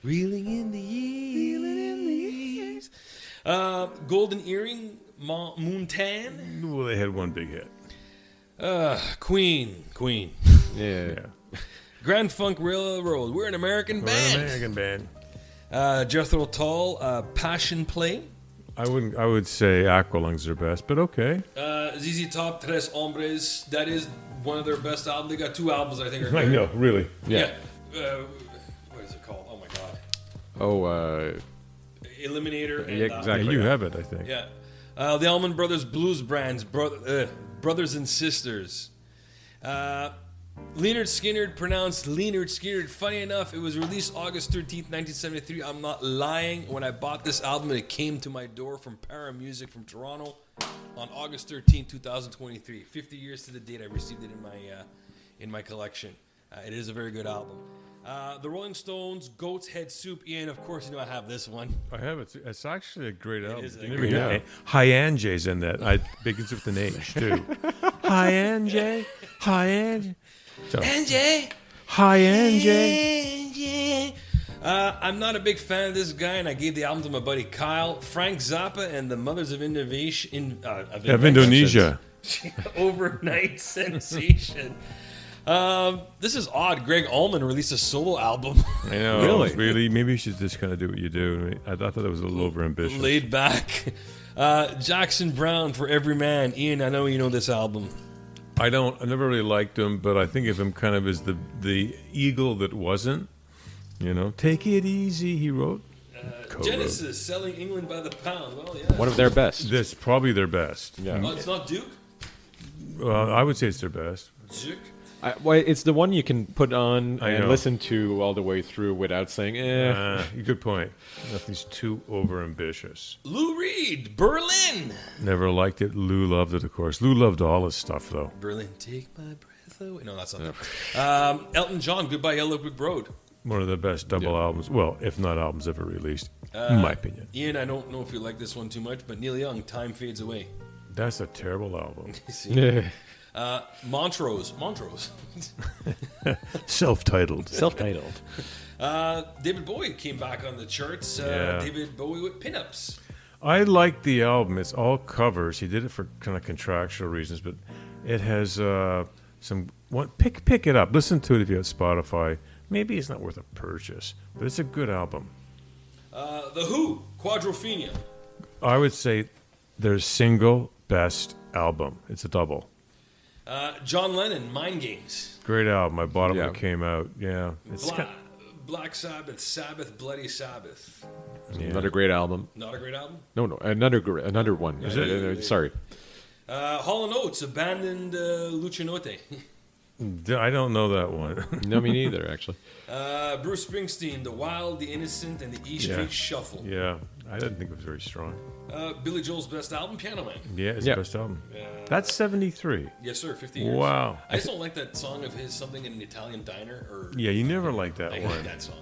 Reeling in the years. Golden Earring, Moontan. Well, they had one big hit. Queen. Yeah. Yeah. Grand Funk Railroad. We're an American We're an band. American band. Jethro Tull, Passion Play. I would say Aqualung's their best, but okay. ZZ Top, Tres Hombres. That is one of their best albums. They got 2 albums, I think. Are I know, really. Yeah. What is it called? Oh my god. Oh, Eliminator. And, yeah, Yeah, exactly. you have it, I think. Yeah. The Allman Brothers Blues Brands, Brothers and Sisters. Leonard Skinner, pronounced Leonard Skinner. Funny enough, it was released August 13th, 1973. I'm not lying. When I bought this album, it came to my door from Para Music from Toronto on August 13th, 2023. 50 years to the date I received it in my collection. It is a very good album. The Rolling Stones, Goat's Head Soup. Ian, of course, you know I have this one. I have it. It's actually a great album. is a You never great hear album. Hyanjay's in that. I begins with an H too. Hyanjay. So, NJ! Hyanjay. I'm not a big fan of this guy, and I gave the album to my buddy Kyle. Frank Zappa and the Mothers of Innovation Of Indonesia. Overnight Sensation. This is odd. Greg Allman released a solo album. I know. Really? Really? Maybe you should just kind of do what you do. I thought that was a little overambitious. Laid back. Jackson Brown, For Every Man. Ian, I know you know this album. I never really liked him, but I think of him kind of as the eagle that wasn't. You know, Take It Easy, he wrote. Co-wrote. Genesis, Selling England by the Pound. Well, yeah. One of their best. That's probably their best. Yeah. Oh, it's not Duke? I would say it's their best. Duke? Well, it's the one you can put on I and know. listen to all the way through without saying, Good point. Nothing's too overambitious. Lou Reed, Berlin. Never liked it. Lou loved it, of course. Lou loved all his stuff, though. Berlin, take my breath away. No, that's not it. Elton John, Goodbye Yellow Brick Road. One of the best double albums, well, if not albums ever released, in my opinion. Ian, I don't know if you like this one too much, but Neil Young, Time Fades Away. That's a terrible album. See? Montrose. Self-titled. self-titled. David Bowie came back on the charts. Yeah. David Bowie with Pinups. I like the album. It's all covers. He did it for kind of contractual reasons, but it has some. Pick it up. Listen to it if you have Spotify. Maybe it's not worth a purchase, but it's a good album. The Who, Quadrophenia. I would say their single best album. It's a double. John Lennon, Mind Games. Great album. I bought it when Yeah. it came out. Yeah. It's Black Sabbath, Sabbath, Bloody Sabbath. yeah. Another great album. Not a great album. No, another one. Sorry. Hall & Oates, Abandoned Lucinote. I don't know that one. No, me neither, actually. Bruce Springsteen, The Wild, The Innocent, and the E Street Yeah. Shuffle. Yeah. I didn't think it was very strong. Billy Joel's best album, Piano Man. Yeah, it's Yeah. the best album. That's 73. Yes, sir, 50 years. Wow. I just don't like that song of his, Something in an Italian Diner. Or Yeah, you never liked that I one. hate that song.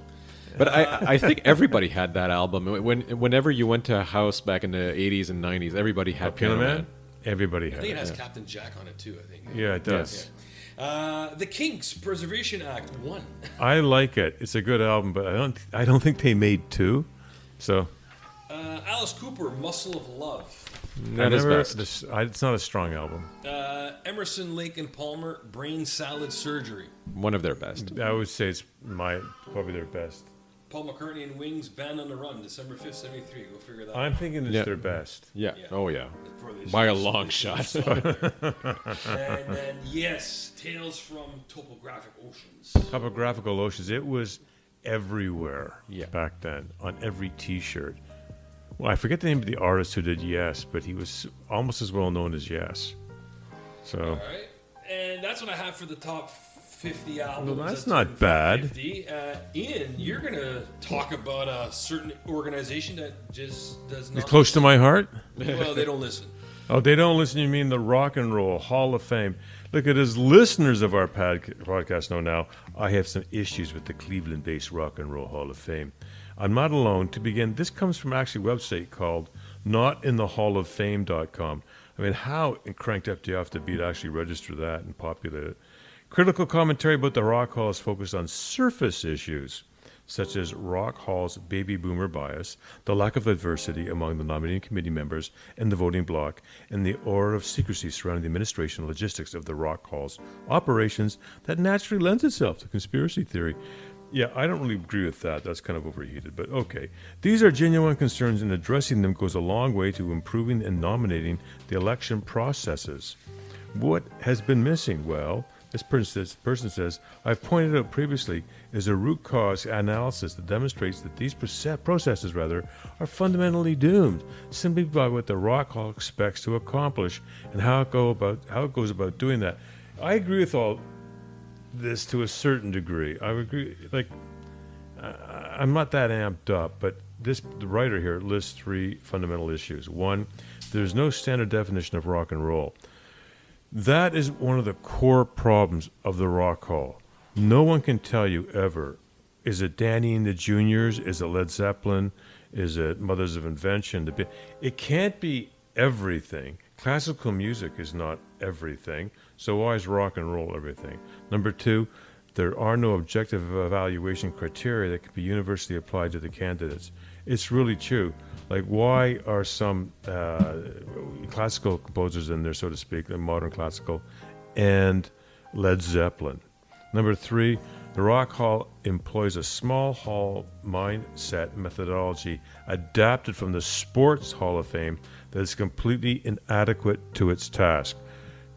But I think everybody had that album. Whenever you went to a house back in the 80s and 90s, everybody had Piano Piano Man? Man. Everybody I had think it it. has Captain Jack on it, too, I think. Yeah, it does. The Kinks, Preservation Act 1. I like it. It's a good album, but I don't think they made two. So Alice Cooper, Muscle of Love. Not his best. It's not a strong album. Emerson, Lake and Palmer, Brain Salad Surgery. One of their best. I would say it's probably their best. Paul McCartney and Wings, Band on the Run, December 5th, 73. Go figure that out. I'm thinking it's Yeah. their best. Yeah. Yeah. Oh, yeah. Before they By a should- long they shot. should stop there. And then, yes, Tales from Topographic Oceans. Topographical Oceans. It was everywhere Yeah. back then on every T-shirt. Well, I forget the name of the artist who did Yes, but he was almost as well known as Yes. So All right. And that's what I have for the top 50 albums. Well, that's that not turned bad. 50. Ian, you're going to talk about a certain organization that just does not. it's close to my heart. Well, they don't listen. Oh, they don't listen. You mean the Rock and Roll Hall of Fame? Look at as listeners of our podcast know now, I have some issues with the Cleveland-based Rock and Roll Hall of Fame. I'm not alone. To begin, this comes from actually a website called notinthehalloffame.com. I mean, how cranked up do you have to be to actually register that and populate it? Critical commentary about the Rock Hall is focused on surface issues, such as Rock Hall's baby boomer bias, the lack of diversity among the nominating committee members and the voting bloc, and the aura of secrecy surrounding the administration and logistics of the Rock Hall's operations that naturally lends itself to conspiracy theory. Yeah, I don't really agree with that. That's kind of overheated, but okay. These are genuine concerns, and addressing them goes a long way to improving and nominating the election processes. What has been missing? Well, this person says, I've pointed out previously, is a root cause analysis that demonstrates that these processes are fundamentally doomed simply by what the Rock Hall expects to accomplish and how it goes about doing that. I agree with all this to a certain degree. I agree. I'm not that amped up, but the writer here lists 3 fundamental issues. 1, there's no standard definition of rock and roll. That is one of the core problems of the Rock Hall. No one can tell you ever, is it Danny and the Juniors? Is it Led Zeppelin? Is it Mothers of Invention? It can't be everything. Classical music is not everything, so why is rock and roll everything? Number 2, there are no objective evaluation criteria that can be universally applied to the candidates. It's really true. Like, why are some classical composers in there, so to speak, modern classical, and Led Zeppelin? Number 3, the Rock Hall employs a small hall mindset methodology adapted from the Sports Hall of Fame that is completely inadequate to its task.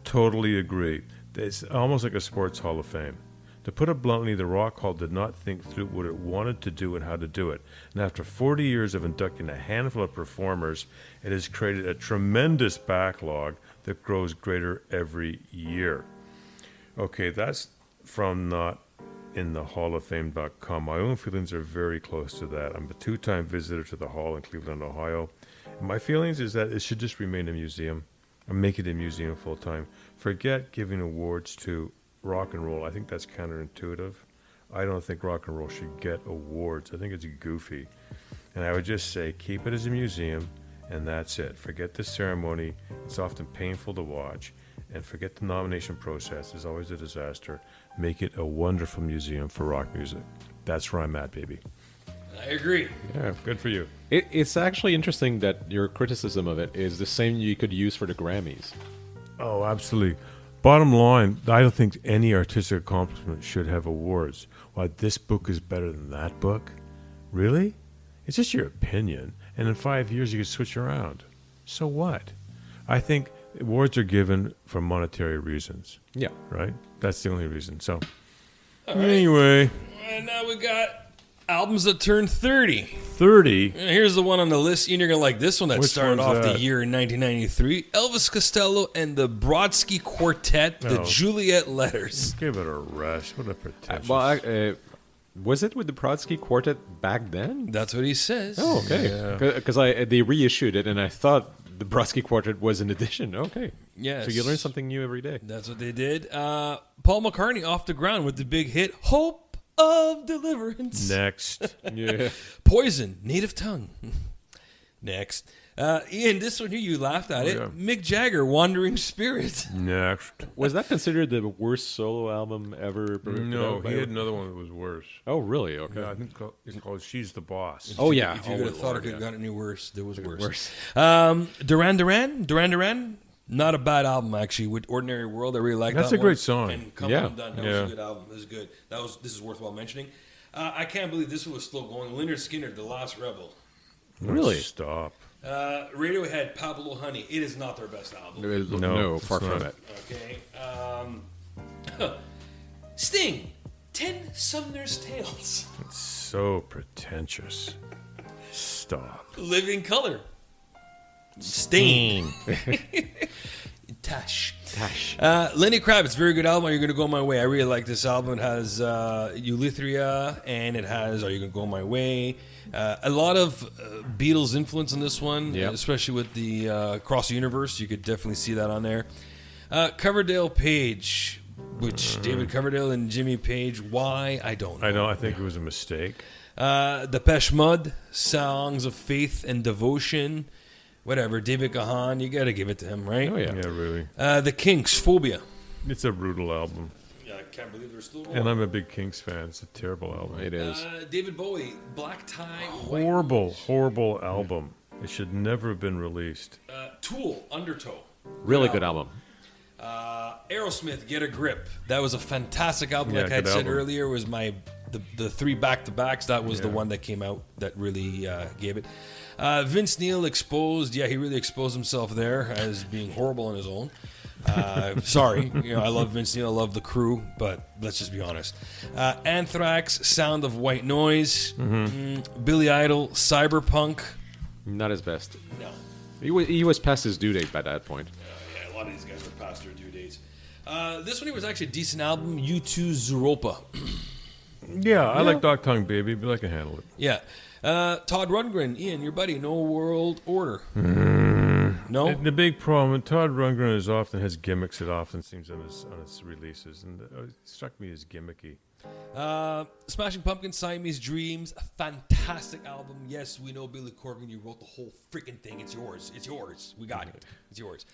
Totally agree. It's almost like a Sports Hall of Fame. To put it bluntly, the Rock Hall did not think through what it wanted to do and how to do it. And after 40 years of inducting a handful of performers, it has created a tremendous backlog that grows greater every year. Okay, that's from notinthehalloffame.com. My own feelings are very close to that. I'm a 2-time visitor to the hall in Cleveland, Ohio. And my feelings is that it should just remain a museum and make it a museum full-time. Forget giving awards to rock and roll. I think that's counterintuitive. I don't think rock and roll should get awards. I think it's goofy. And I would just say keep it as a museum, and that's it. Forget the ceremony. It's often painful to watch. And forget the nomination process. It's always a disaster. Make it a wonderful museum for rock music. That's where I'm at, baby. I agree. Yeah. Good for you. It's actually interesting that your criticism of it is the same you could use for the Grammys. Oh, absolutely. Bottom line, I don't think any artistic accomplishment should have awards. Why, this book is better than that book? Really? It's just your opinion. And in 5 years, you could switch around. So what? I think awards are given for monetary reasons. Yeah. Right? That's the only reason. So, All right. anyway, And now we got albums that turn 30. 30. Here's the one on the list. Ian, you're going to like this one that Which started one's off that? the year in 1993. Elvis Costello and the Brodsky Quartet, the Oh. Juliet Letters. Give it a rest. What a pretentious. Was it with the Brodsky Quartet back then? That's what he says. Oh, okay. Because they reissued it, and I thought the Brodsky Quartet was an addition. Okay. Yes. So you learn something new every day. That's what they did. Paul McCartney off the ground with the big hit, Hope of Deliverance. Next. Yeah. Poison, Native Tongue. Next. Ian, this one here, you laughed at it. yeah. Mick Jagger, Wandering Spirit. Next. Was that considered the worst solo album ever? No, he had another one that was worse. Oh, really? Okay. Yeah, I think it's called She's the Boss. Oh, yeah. If you Oh, would have thought it Lord, could have gotten any worse, there was worse. Worse. Duran Duran. Not a bad album, actually. With Ordinary World, I really like that. That's a one. great song. And Come Yeah. On Done. That was a good album. This is good. This is worthwhile mentioning. I can't believe this one was still going. Leonard Skinner, The Last Rebel. Really? Stop. Radiohead, Pablo Honey. It is not their best album. No, it's far not. from it. Okay. Sting, 10 Sumner's Tales. So pretentious. Stop. Living Color. Stain. Tash. Tash. Lenny Kravitz, very good album. Are You Gonna Go My Way? I really like this album. It has Eulythria, and it has Are You Gonna Go My Way? A lot of Beatles influence on this one, Yep. especially with the Across the Universe. You could definitely see that on there. Coverdale Page, which David Coverdale and Jimmy Page. Why? I don't know. I know. I think it was a mistake. Depeche Mode, Songs of Faith and Devotion. Whatever, David Gahan, you got to give it to him, right? Oh, yeah. Yeah, really. The Kinks, Phobia. It's a brutal album, Yeah, I can't believe they're still going. and I'm a big Kinks fan. It's a terrible album. It is. David Bowie, Black Tie, White Horrible, Rose. horrible album. It should never have been released. Tool, Undertow. Really good album. Aerosmith, Get a Grip. That was a fantastic album. Yeah, Like I good said album. earlier, was the three back-to-backs. That was the Yeah. one that came out that really gave it. Vince Neil, Exposed. Yeah, he really exposed himself there as being horrible on his own. Sorry, I love Vince Neil, I love the Crew, but let's just be honest. Anthrax, Sound of White Noise, Billy Idol, Cyberpunk. Not his best. No, He was past his due date by that point. yeah, a lot of these guys are past their due dates. This one was actually a decent album. U2 Zooropa. Yeah, I like Dog Tongue Baby, but I can handle it. Yeah. Todd Rundgren, Ian, your buddy, No World Order. No? And the big problem with Todd Rundgren is often has gimmicks. It often seems on his releases, and it struck me as gimmicky. Smashing Pumpkins, Siamese Dreams, a fantastic album. Yes, we know Billy Corgan, you wrote the whole freaking thing. It's yours. It's yours. We got it. It's yours.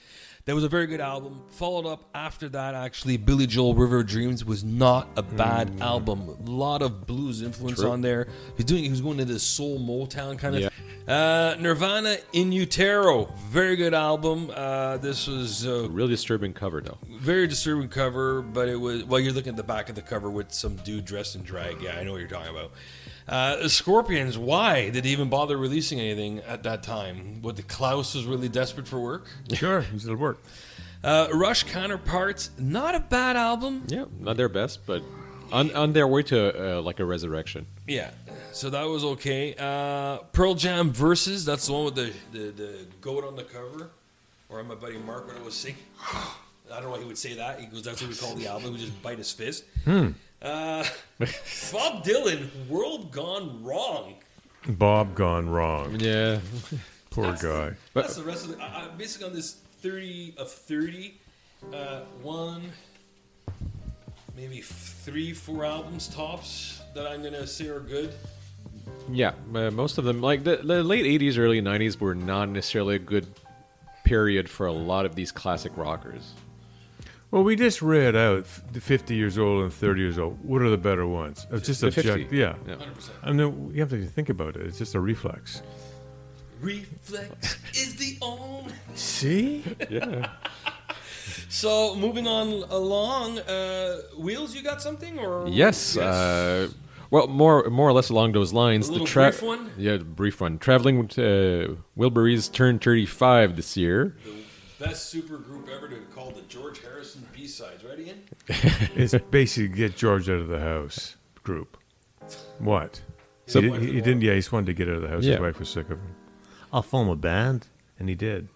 That was a very good album. Followed up after that, actually, Billy Joel, River of Dreams was not a bad album. A lot of blues influence True. on there. He was going into this soul Motown kind of Yeah. Nirvana, In Utero, very good album. This was Really disturbing cover, though. very disturbing cover, but it was, well, you're looking at the back of the cover with some dude dressed in drag. Yeah, I know what you're talking about. Scorpions, why did they even bother releasing anything at that time? What, the Klaus was really desperate for work? Sure, it'll work. Rush Counterparts, not a bad album. Yeah, not their best, but on their way to like a resurrection. Yeah, so that was okay. Pearl Jam Versus, that's the one with the goat on the cover. Or my buddy Mark when I was singing. I don't know why he would say that. He goes, that's what we call the album. He would just bite his fist. Bob Dylan, World Gone Wrong. Bob gone wrong. Yeah. Poor guy. That's the rest of the... basically on this 30 of 30, one, maybe 3-4 albums tops that I'm going to say are good. Yeah, most of them, like the late 80s, early 90s were not necessarily a good period for a lot of these classic rockers. Well, we just read out the 50 years old and 30 years old. What are the better ones? It's just The 50. objective. Yeah. 100%. I mean, you have to think about it. It's just a reflex. Reflex is the only... See? Yeah. So, moving on along, Wheels, you got something? Or Yes. Well, more or less along those lines. A little brief one? Yeah, the brief one. Traveling with Wilburys turned 35 this year. The best super group ever to call the George Harrison B-sides, right, Ian? It's basically get George out of the house group. What? So- He didn't. Yeah, he just wanted to get out of the house. Yeah. His wife was sick of him. I'll form a band, and he did.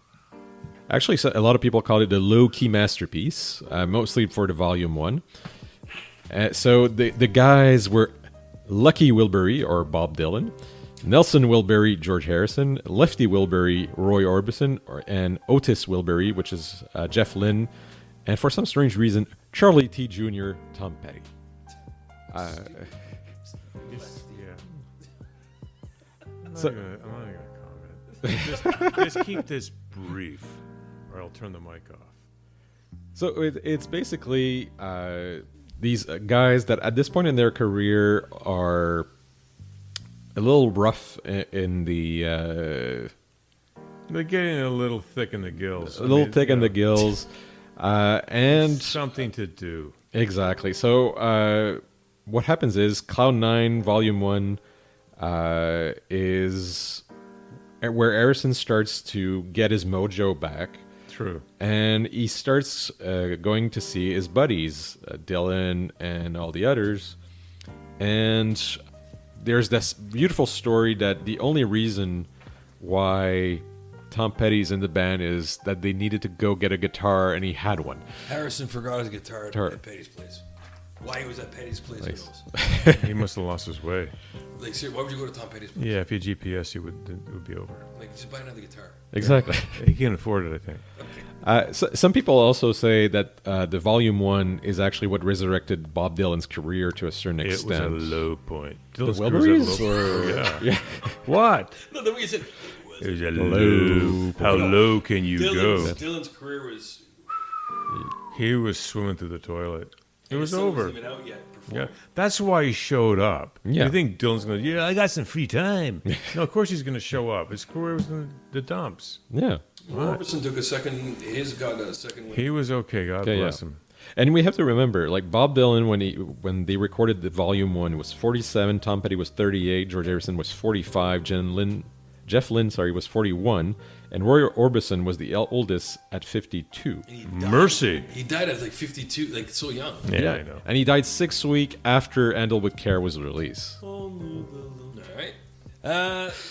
Actually, so a lot of people call it a low-key masterpiece, mostly for the volume 1. So the guys were Lucky Wilbury, or Bob Dylan, Nelson Wilbury, George Harrison, Lefty Wilbury, Roy Orbison, and Otis Wilbury, which is Jeff Lynne, and for some strange reason, Charlie T. Jr., Tom Petty. Yeah. I'm not So- even gonna comment. Just keep this brief, or I'll turn the mic off. So it's basically these guys that at this point in their career are a little rough in the They're getting a little thick in the gills. a little thick in the gills, and Something to do. exactly. So what happens is Cloud 9 Volume 1 is where Harrison starts to get his mojo back. True. And he starts going to see his buddies, Dylan and all the others. And there's this beautiful story that the only reason why Tom Petty's in the band is that they needed to go get a guitar, and he had one. Harrison forgot his guitar Guitar. at Petty's place. Why he was at Petty's place? Nice. Who knows? He must have lost his way. Like, seriously, why would you go to Tom Petty's place? Yeah, if you had GPS, it would be over. Like, just buy another guitar. Exactly. He can't afford it, I think. Some people also say that the Volume 1 is actually what resurrected Bob Dylan's career to a certain It was extent. a low point. The Dylan's career was Wilburys? at a low- Or, yeah. What? No, the way you said It was a low. How low can you go? Dylan's career was. He was swimming through the toilet. It was his son over. Wasn't even out yet. Yeah, Performing. that's why he showed up. Yeah. You think Dylan's going to, yeah, I got some free time. No, of course he's going to show up. His career was in the dumps. Yeah. Robertson took a second. His got a second win. He was okay. God Okay, bless yeah. him. And we have to remember, like Bob Dylan, when they recorded the Volume 1, was 47, Tom Petty was 38, George Harrison was 45, Jeff Lynne was 41, and Roy Orbison was the oldest at 52. And he died. Mercy. He died at like 52, like so young. Yeah, I know. And he died 6 weeks after Handle with Care was released. All right.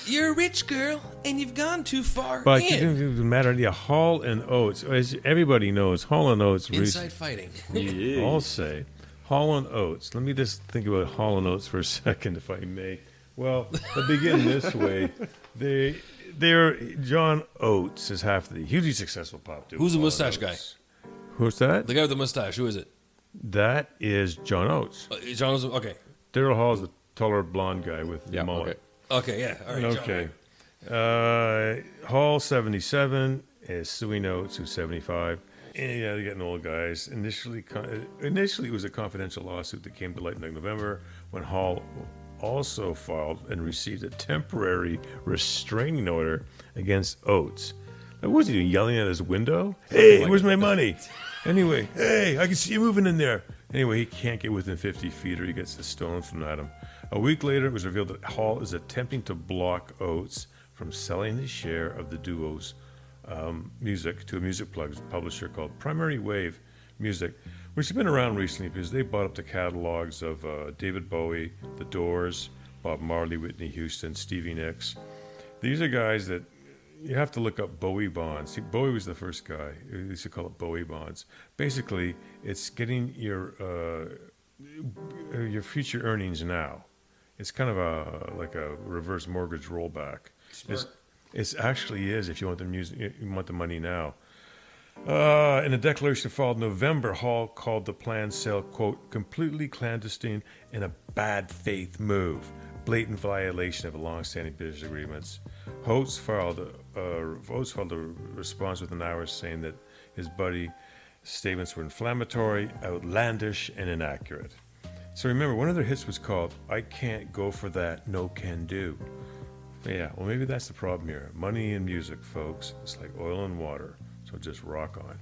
You're a rich girl, and you've gone too far. But it doesn't matter. Yeah, Hall and Oates, as everybody knows, Hall and Oates. Inside fighting. I'll say, Hall and Oates. Let me just think about Hall and Oates for a second, if I may. Well, to begin this way, they're John Oates is half the hugely successful pop dude. Who's the Hall and mustache guy? Oates. Who's that? The guy with the mustache. Who is it? That is John Oates. John. Okay. Daryl Hall's the taller blonde guy with the Yeah, mullet. Okay. Yeah. All right. John. Okay. Hall 77 is Suey Oates, who's 75. And, yeah, they're getting old guys. Initially, it was a confidential lawsuit that came to light in November when Hall also filed and received a temporary restraining order against Oates. Now, what was he doing, yelling at his window? Hey, where's my money? Anyway, hey, I can see you moving in there. Anyway, he can't get within 50 feet or he gets the stone thrown at him. A week later, it was revealed that Hall is attempting to block Oates from selling his share of the duo's music to a music publisher called Primary Wave Music, which has been around recently because they bought up the catalogs of David Bowie, The Doors, Bob Marley, Whitney Houston, Stevie Nicks. These are guys that you have to look up Bowie bonds. See, Bowie was the first guy. They used to call it Bowie bonds. Basically, it's getting your future earnings now. It's kind of like a reverse mortgage rollback. It actually is if you want the money now. In a declaration filed in November, Hall called the planned sale, quote, completely clandestine and a bad faith move, blatant violation of long-standing business agreements. Oates filed a response within hours saying that his buddy's statements were inflammatory, outlandish, and inaccurate. So remember, one of their hits was called I Can't Go For That, No Can Do. Yeah, well, maybe that's the problem here. Money and music, folks. It's like oil and water. So just rock on.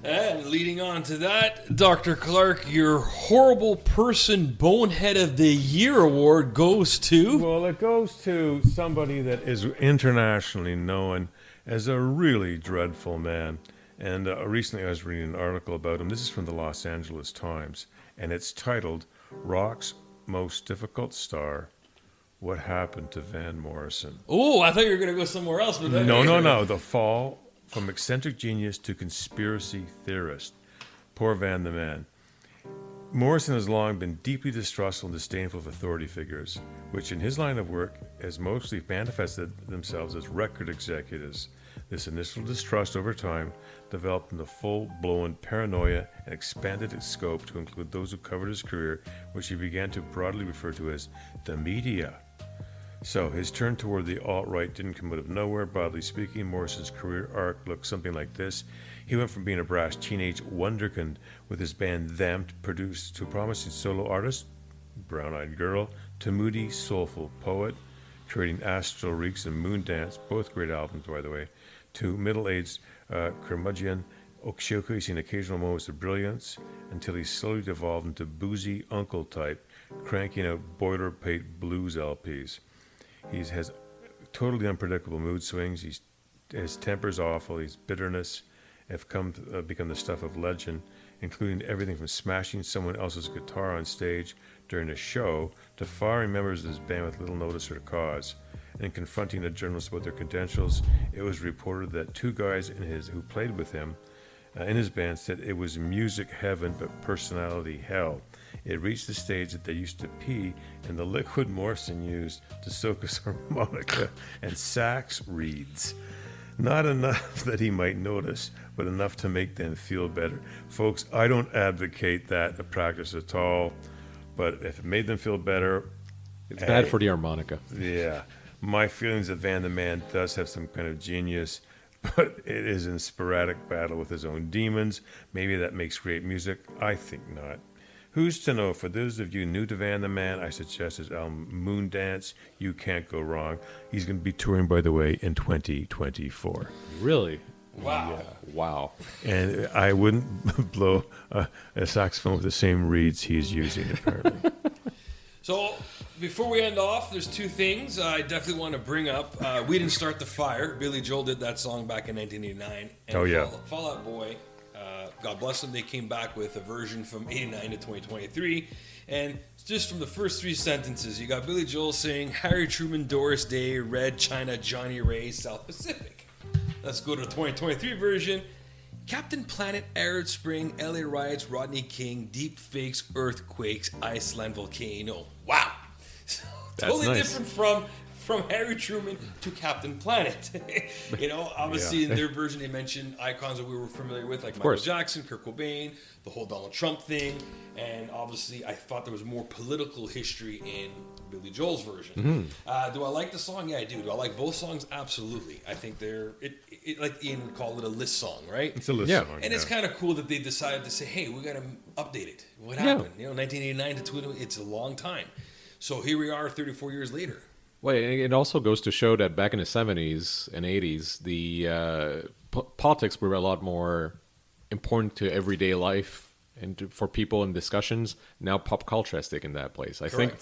And leading on to that, Dr. Clark, your horrible person bonehead of the year award goes to. Well, it goes to somebody that is internationally known as a really dreadful man. And recently I was reading an article about him. This is from the Los Angeles Times. And it's titled, Rock's Most Difficult Star, What Happened to Van Morrison? Oh, I thought you were going to go somewhere else. But No. The fall from eccentric genius to conspiracy theorist. Poor Van the man. Morrison has long been deeply distrustful and disdainful of authority figures, which in his line of work has mostly manifested themselves as record executives. This initial distrust over time developed into full-blown paranoia and expanded its scope to include those who covered his career, which he began to broadly refer to as the media. So his turn toward the alt-right didn't come out of nowhere. Broadly speaking, Morrison's career arc looked something like this. He went from being a brash teenage wonderkind with his band Them to a promising solo artist, Brown-Eyed Girl, to moody, soulful poet, creating Astral Reeks and Moondance, both great albums, by the way, to middle-aged curmudgeon, showcasing occasional moments of brilliance, until he slowly devolved into boozy uncle type, cranking out boilerplate blues LPs. He has totally unpredictable mood swings. His temper's awful. His bitterness have become the stuff of legend, including everything from smashing someone else's guitar on stage during a show to firing members of his band with little notice or cause. and confronting a journalist about their credentials, it was reported that two guys who played with him in his band said it was music heaven but personality hell. It reached the stage that they used to pee in the liquid Morrison used to soak his harmonica and sax reeds. Not enough that he might notice, but enough to make them feel better. Folks, I don't advocate that practice at all, but if it made them feel better... It's bad for the harmonica. Yeah. My feelings that Van the Man does have some kind of genius, but it is in sporadic battle with his own demons. Maybe that makes great music. I think not. Who's to know? For those of you new to Van the Man, I suggest his album Moon Dance. You can't go wrong. He's going to be touring, by the way, in 2024. Really? Wow. Wow. And I wouldn't blow a saxophone with the same reeds he's using, apparently. So, before we end off, there's two things I definitely want to bring up. We Didn't Start the Fire. Billy Joel did that song back in 1989. And Oh, yeah. Fall Out Boy, God bless them, they came back with a version from 89 to 2023. And just from the first three sentences, you got Billy Joel saying, Harry Truman, Doris Day, Red, China, Johnny Ray, South Pacific. Let's go to the 2023 version. Captain Planet, Arab Spring, LA Riots, Rodney King, Deep Fakes, Earthquakes, Iceland Volcano. Wow. Totally nice. different from Harry Truman to Captain Planet. Obviously in their version they mentioned icons that we were familiar with, like Michael Jackson, Kurt Cobain, the whole Donald Trump thing, and obviously I thought there was more political history in Billy Joel's version. Do I like the song? Yeah, I do. Do I like both songs? Absolutely. I think they're like Ian would call it a list song, right? It's a list song. And it's kind of cool that they decided to say, hey, we got to update it. What happened? 1989 to 20, it's a long time. So here we are 34 years later. Well, it also goes to show that back in the 70s and 80s, the politics were a lot more important to everyday life and for people in discussions. Now pop culture has taken that place. I think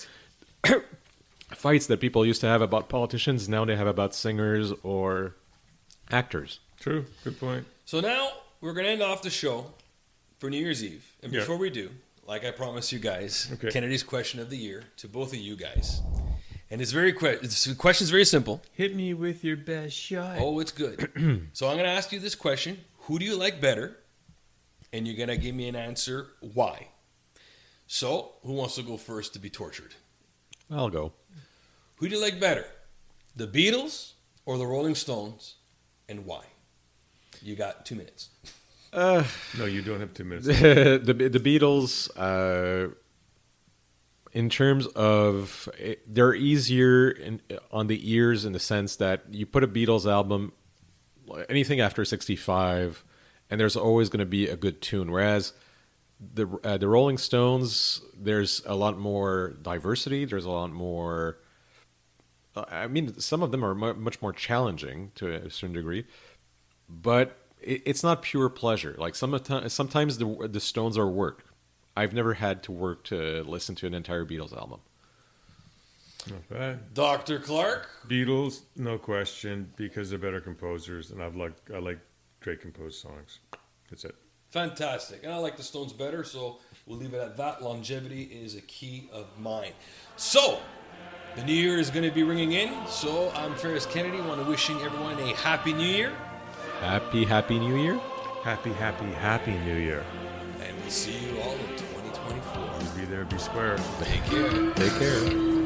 fights that people used to have about politicians, now they have about singers or actors. True. Good point. So now we're going to end off the show for New Year's Eve. And before we do, like I promised you guys, Kennedy's question of the year to both of you guys. And the question's very simple. Hit me with your best shot. Oh, it's good. So I'm going to ask you this question. Who do you like better? And you're going to give me an answer why. So, who wants to go first to be tortured? I'll go. Who do you like better? The Beatles or the Rolling Stones? And why? You got 2 minutes. No, you don't have 2 minutes. the Beatles, in terms of, they're easier on the ears in the sense that you put a Beatles album, anything after 65, and there's always going to be a good tune. Whereas the Rolling Stones, there's a lot more diversity. There's a lot more. Some of them are much more challenging to a certain degree, but it's not pure pleasure. Like sometimes the Stones are work. I've never had to work to listen to an entire Beatles album. Not bad. Dr. Clark? Beatles, no question, because they're better composers, and I like great composed songs. That's it. Fantastic. And I like the Stones better, so we'll leave it at that. Longevity is a key of mine. So, the new year is going to be ringing in, so I'm Ferris Kennedy. I want to wishing everyone a happy new year. Happy New Year. Happy New Year. And we'll see you all in 2024. Be there, be square. Take care. Take care.